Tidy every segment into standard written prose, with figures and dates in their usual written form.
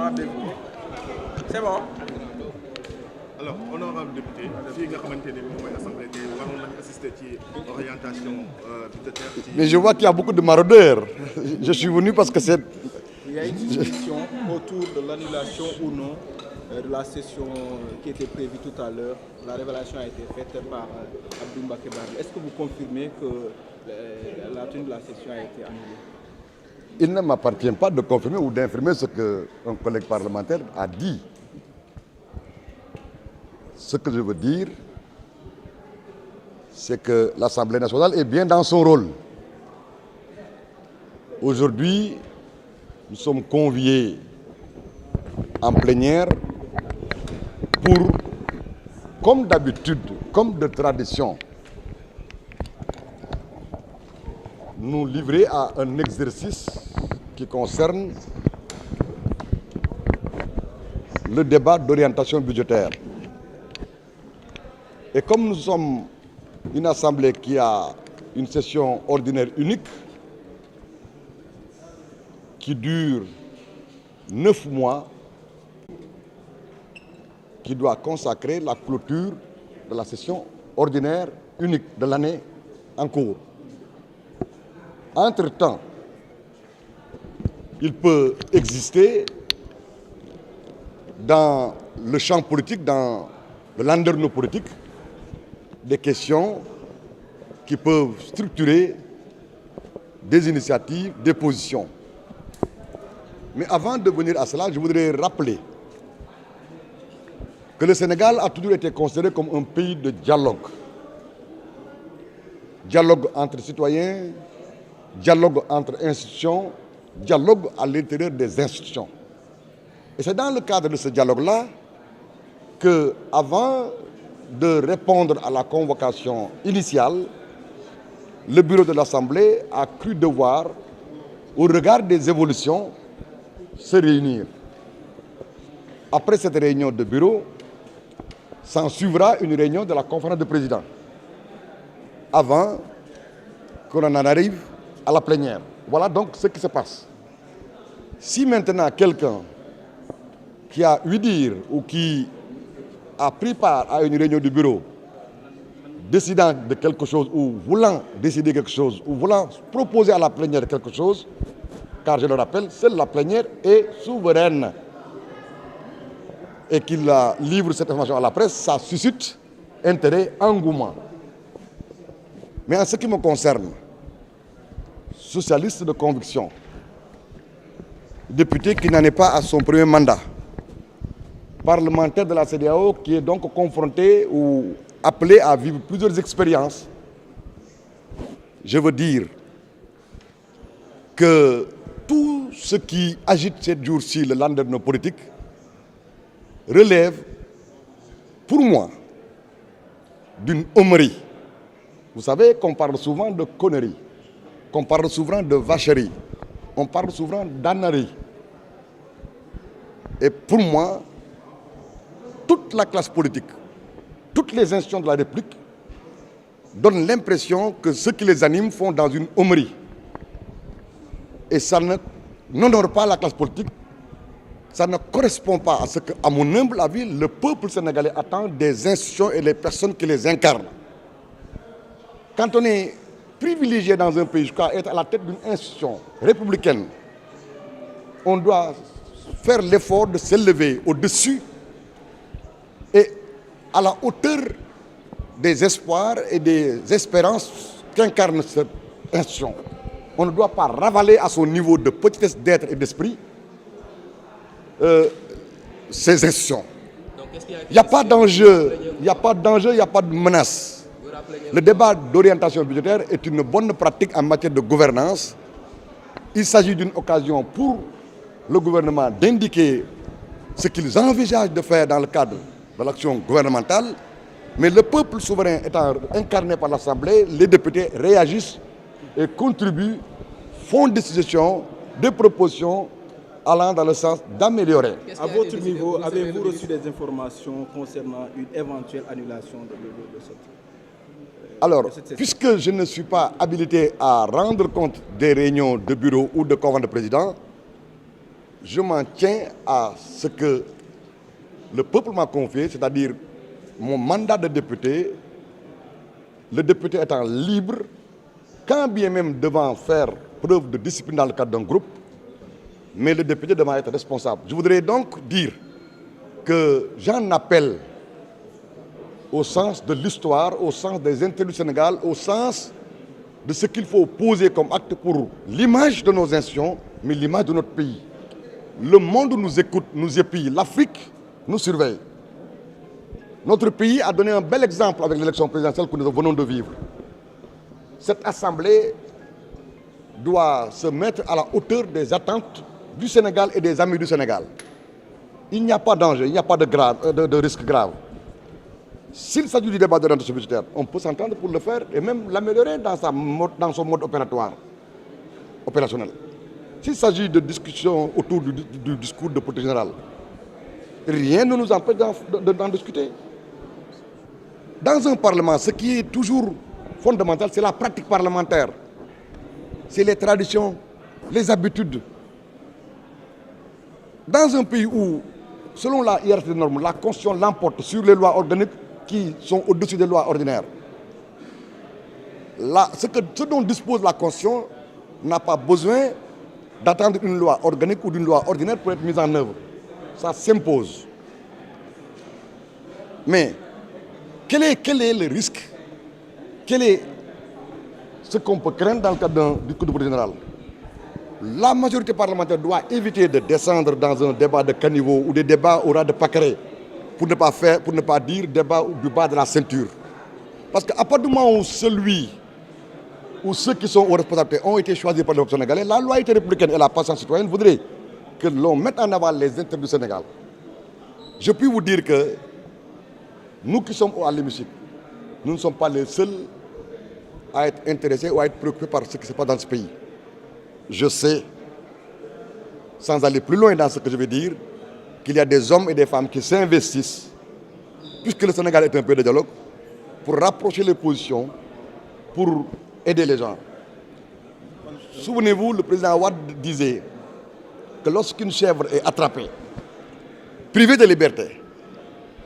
Rendez-vous. C'est bon. Alors, honorable député, fii nga xamante ne moom mooy assemblée tey waroon nañu assister ci orientation budgétaire. Mais je vois qu'il y a beaucoup de maraudeurs. Je suis venu parce que c'est... Il y a une discussion autour de l'annulation ou non de la session qui était prévue tout à l'heure. La révélation a été faite par Abdou Mbacké Baldé. Est-ce que vous confirmez que la tenue de la session a été annulée? Il ne m'appartient pas de confirmer ou d'infirmer ce qu'un collègue parlementaire a dit. Ce que je veux dire, c'est que l'Assemblée nationale est bien dans son rôle. Aujourd'hui, nous sommes conviés en plénière pour, comme d'habitude, comme de tradition, nous livrer à un exercice qui concerne le débat d'orientation budgétaire. Et comme nous sommes une assemblée qui a une session ordinaire unique, qui dure 9 mois, qui doit consacrer la clôture de la session ordinaire unique de l'année en cours. Entre-temps, il peut exister dans le champ politique, dans le landerneau politique, des questions qui peuvent structurer des initiatives, des positions. Mais avant de venir à cela, je voudrais rappeler que le Sénégal a toujours été considéré comme un pays de dialogue. Dialogue entre citoyens, dialogue entre institutions, dialogue à l'intérieur des institutions. Et c'est dans le cadre de ce dialogue-là que, avant de répondre à la convocation initiale, le bureau de l'Assemblée a cru devoir, au regard des évolutions, se réunir. Après cette réunion de bureau, s'en suivra une réunion de la conférence de présidents, avant qu'on en arrive à la plénière. Voilà donc ce qui se passe. Si maintenant quelqu'un qui a ouï dire ou qui a pris part à une réunion du bureau, décidant de quelque chose ou voulant décider quelque chose ou voulant proposer à la plénière quelque chose, car je le rappelle, seule la plénière est souveraine, et qu'il livre cette information à la presse, ça suscite intérêt, engouement. Mais en ce qui me concerne, socialiste de conviction, député qui n'en est pas à son premier mandat, parlementaire de la CEDEAO qui est donc confronté ou appelé à vivre plusieurs expériences, je veux dire que tout ce qui agite ces jours-ci le landerneau politique relève, pour moi, d'une homerie. Vous savez qu'on parle souvent de conneries, qu'on parle souvent de vacherie, on parle souvent d'ânerie. Et pour moi, toute la classe politique, toutes les institutions de la République donnent l'impression que ceux qui les animent font dans une homerie. Et ça n'honore pas la classe politique, ça ne correspond pas à ce que, à mon humble avis, le peuple sénégalais attend des institutions et les personnes qui les incarnent. Quand on est privilégié dans un pays jusqu'à être à la tête d'une institution républicaine, on doit faire l'effort de s'élever au-dessus et à la hauteur des espoirs et des espérances qu'incarne cette institution. On ne doit pas ravaler à son niveau de petitesse d'être et d'esprit ces institutions. Il n'y a pas d'enjeu, il n'y a pas d'enjeu, il n'y a pas de menace. Le débat d'orientation budgétaire est une bonne pratique en matière de gouvernance. Il s'agit d'une occasion pour le gouvernement d'indiquer ce qu'ils envisagent de faire dans le cadre de l'action gouvernementale. Mais le peuple souverain étant incarné par l'Assemblée, les députés réagissent et contribuent, font des suggestions, des propositions allant dans le sens d'améliorer. À votre niveau, avez-vous reçu des informations concernant une éventuelle annulation de cette... Alors, puisque je ne suis pas habilité à rendre compte des réunions de bureau ou de conférence de président, je m'en tiens à ce que le peuple m'a confié, c'est-à-dire mon mandat de député, le député étant libre, quand bien même devant faire preuve de discipline dans le cadre d'un groupe, mais le député devant être responsable. Je voudrais donc dire que j'en appelle au sens de l'histoire, au sens des intérêts du Sénégal, au sens de ce qu'il faut poser comme acte pour l'image de nos institutions, mais l'image de notre pays. Le monde nous écoute, nous épie, l'Afrique nous surveille. Notre pays a donné un bel exemple avec l'élection présidentielle que nous venons de vivre. Cette assemblée doit se mettre à la hauteur des attentes du Sénégal et des amis du Sénégal. Il n'y a pas danger, il n'y a pas de risque grave. S'il s'agit du débat d'orientation budgétaire, on peut s'entendre pour le faire et même l'améliorer dans son mode opérationnel. S'il s'agit de discussions autour du discours de politique générale, rien ne nous empêche d'en discuter. Dans un parlement, ce qui est toujours fondamental, c'est la pratique parlementaire. C'est les traditions, les habitudes. Dans un pays où, selon la hiérarchie des normes, la Constitution l'emporte sur les lois organiques qui sont au-dessus des lois ordinaires, ce dont dispose la Constitution n'a pas besoin d'attendre une loi organique ou d'une loi ordinaire pour être mise en œuvre. Ça s'impose. Mais quel est le risque? Quel est ce qu'on peut craindre dans le cadre du coup de politique générale? La majorité parlementaire doit éviter de descendre dans un débat de caniveau ou des débats au ras de pâquerée pour ne pas dire débat du bas de la ceinture. Parce qu'à partir du moment où celui ou ceux qui sont aux responsabilités ont été choisis par le peuple sénégalais, la loyauté républicaine et la patience citoyenne voudraient que l'on mette en avant les intérêts du Sénégal. Je puis vous dire que nous qui sommes à l'hémicycle, nous ne sommes pas les seuls à être intéressés ou à être préoccupés par ce qui se passe dans ce pays. Je sais, sans aller plus loin dans ce que je vais dire, qu'il y a des hommes et des femmes qui s'investissent, puisque le Sénégal est un pays de dialogue, pour rapprocher les positions, pour aider les gens. Souvenez-vous, le président Wade disait que lorsqu'une chèvre est attrapée, privée de liberté,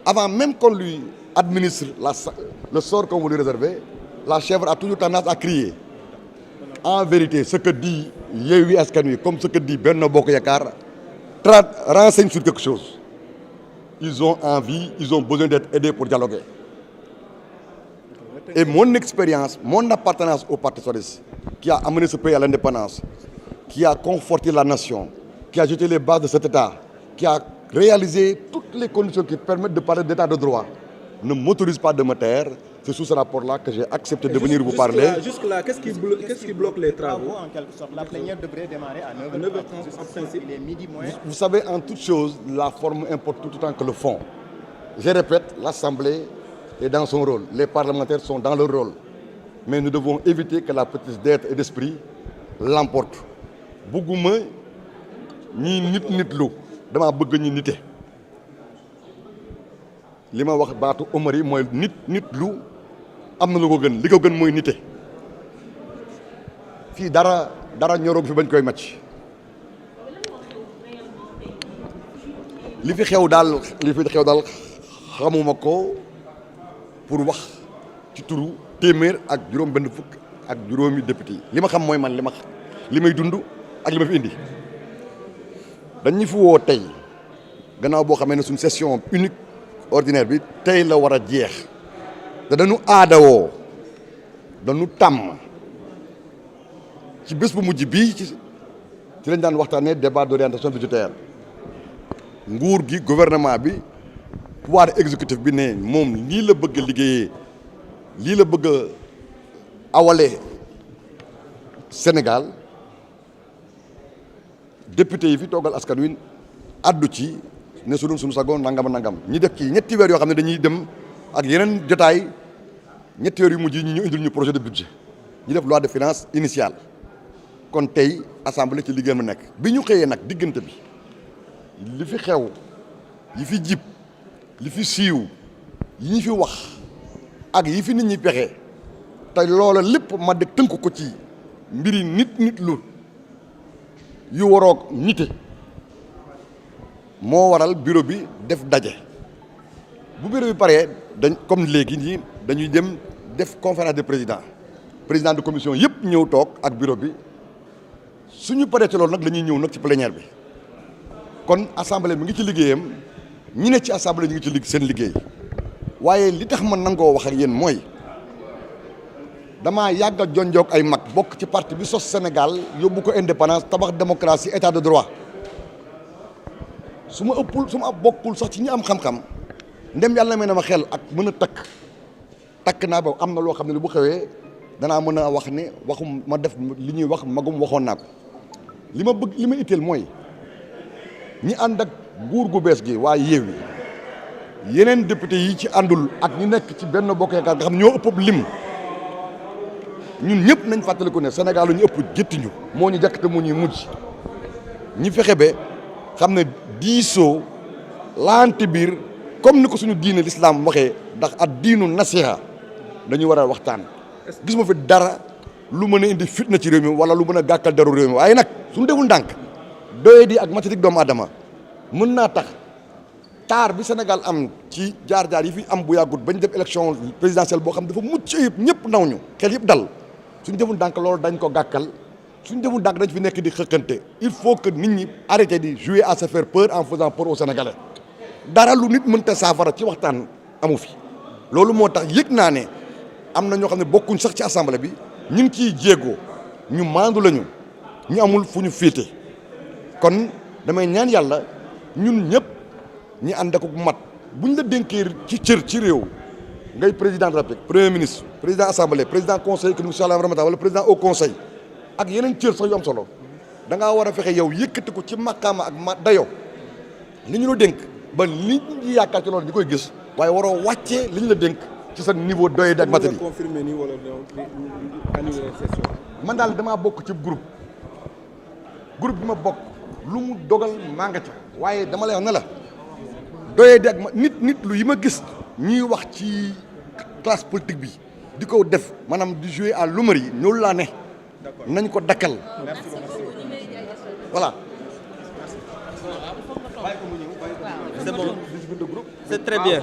avant même qu'on lui administre le sort qu'on veut lui réserver, la chèvre a toujours tendance à crier. En vérité, ce que dit Yewwi Askan Wi, comme ce que dit Benno Bokk Yakaar, renseigne sur quelque chose. Ils ont envie, ils ont besoin d'être aidés pour dialoguer. Et mon expérience, mon appartenance au Parti socialiste, qui a amené ce pays à l'indépendance, qui a conforté la nation, qui a jeté les bases de cet État, qui a réalisé toutes les conditions qui permettent de parler d'état de droit, ne m'autorise pas de me taire. C'est sous ce rapport-là que j'ai accepté de venir vous parler. Jusque-là, qu'est-ce qui bloque les travaux? En quelque sorte, la plénière devrait démarrer à 9h30 en principe. Il est midi moins. Vous savez, en toute chose, la forme importe tout autant que le fond. Je répète, l'Assemblée est dans son rôle. Les parlementaires sont dans leur rôle. Mais nous devons éviter que la petitesse d'être et d'esprit l'emporte. Bëgguma ñi nitlu dama bëgg ñi nité. Li ma wax baatu Omar yi mooy nitlu am na lu ko gën li ko gën mooy nité. Fii dara ñoroog fi bañ koy màcc. li fi xew daal xamuma ko pour wax ci turu téeméer ak juróom benn fukk ak juróomi député yi. Li ma xam mooy man li may dund ak li ma fi indi. Dañu fi woo tey gannaaw boo xamee ne suñ session unique ordinaire bi tey la war a jeex te dañu aadawoo dañu tàmm ci bés bu mujj bii ci lañ daan waxtaanee débat d'orientation budgétaire. Nguur gi gouvernement bi pouvoir exécutif bi ne moom lii la bëgg a liggéeyee lii la bëgg a awale Sénégal député yi fi toogal askan wi addu ci ne suñu sagoon nangam ñi def ci ñetti weer yoo xam ne dañuy dem ak yeneen jotaay ñetti weer yu mujj ñi ñu indil ñu projet de budget ñu def loi de finances initiale. Kon tey assemblée ci liggéeyam nekk bi ñu xëyee nag diggante bi li fi xew yi fi jib li fi siiw yi ñu fi wax ak yi fi nit ñi pexe te loola lépp ma de tënk ko ci mbiri nit lu yu waroog nite moo waral bureau bi def daje bu bureau bi paree dañ comme léegi nii dañuy dem def conférence de président de commission yëpp ñëw toog ak bureau bi suñu paree ci loolu nag la ñuy ñëw nag ci plénière bi kon assemblée mi ngi ci liggéeyam ñi ne ci assemblée ñu ngi ci seen liggéey waaye li tax ma nangoo wax ak yéen mooy damaa yàgg a jonjoog ay mag bokk ci parti bi sos Sénégal yóbbu ko indépendance tabax démocratie état de droit su ma bokkul sax ci ñi am xam-xam ndem yàlla may na ma xel ak mën a takk naa ba am na loo xam ne bu xewee danaa mën a wax ne waxum ma def li ñuy wax magum waxoon naa ko li ma bëgg li ma itteel mooy ñi ànd ak nguur gu bees gi waa Yewwi yeneen député yi ci àndul ak ñi nekk ci benn bokk yaakaar nga xam ñoo ëpp lim ñun ñëpp nañ fàttaliku ne Sénégal lu ñu ëpp jëttiñu moo ñu jàkk te moo ñuy mujj ñi fexe ba xam ne diisoo laante biir comme ni ko suñu diine l'islam waxee ndax ak diinu nasiha dañu war a waxtaan gis ma fi dara lu mën a indi fitna ci réew mi wala lu mën a gàkkal daru réew mi waaye nag suñu deful ndànk doye di ak matatik doomu adama mën naa tax taar bi Sénégal am ci jaar-jaar yi fi am bu yàggut bañ def élection présidentielle boo xam dafa mucc ayib ñëpp naw ñu xel yëpp dal suñu deful ndànk loolu dañ ko gàkkal suñu deful ndànk dañ fi nekk di xëkkante il faut que nit ñi arrêter di jouer à se faire peur en faisant peur aux Sénégalais dara lu nit mënta saafara ci waxtaan amu fi loolu moo tax yëg naa ne am na ñoo xam ne bokkuñ sax ci assemblée bi ñu ngi ciy jéego ñu maandu lañu ñu amul fu ñu féete kon damay ñaan yàlla ñun ñëpp ñi ànd ak mat buñ la dénkee ci cër ci réew ngay président de la République premier ministre président assemblée président conseil économique social et environnemental wala président au conseil ak yeneen cër sax yu am solo da ngaa war a fexe yow yëkkati ko ci maqaama ak ma dayo li ñu la dénk ba li ñu yaakaar ci loolu ñu koy gis waaye waroo wàccee li ñu la dénk ci sa niveau doye ak matériel. confirmer ni wala annuler session. man daal damaa bokk ci groupe bi ma bokk lu mu dogal maa nga ca waaye dama lay wax ne la doye ak nit lu yi ma gis ñuy wax ci classe politique bi di ko def maanaam di jouer à l'humeur yi ñoolu laa ne nañ ko dakkal voilà. C'est bon, c'est très bien.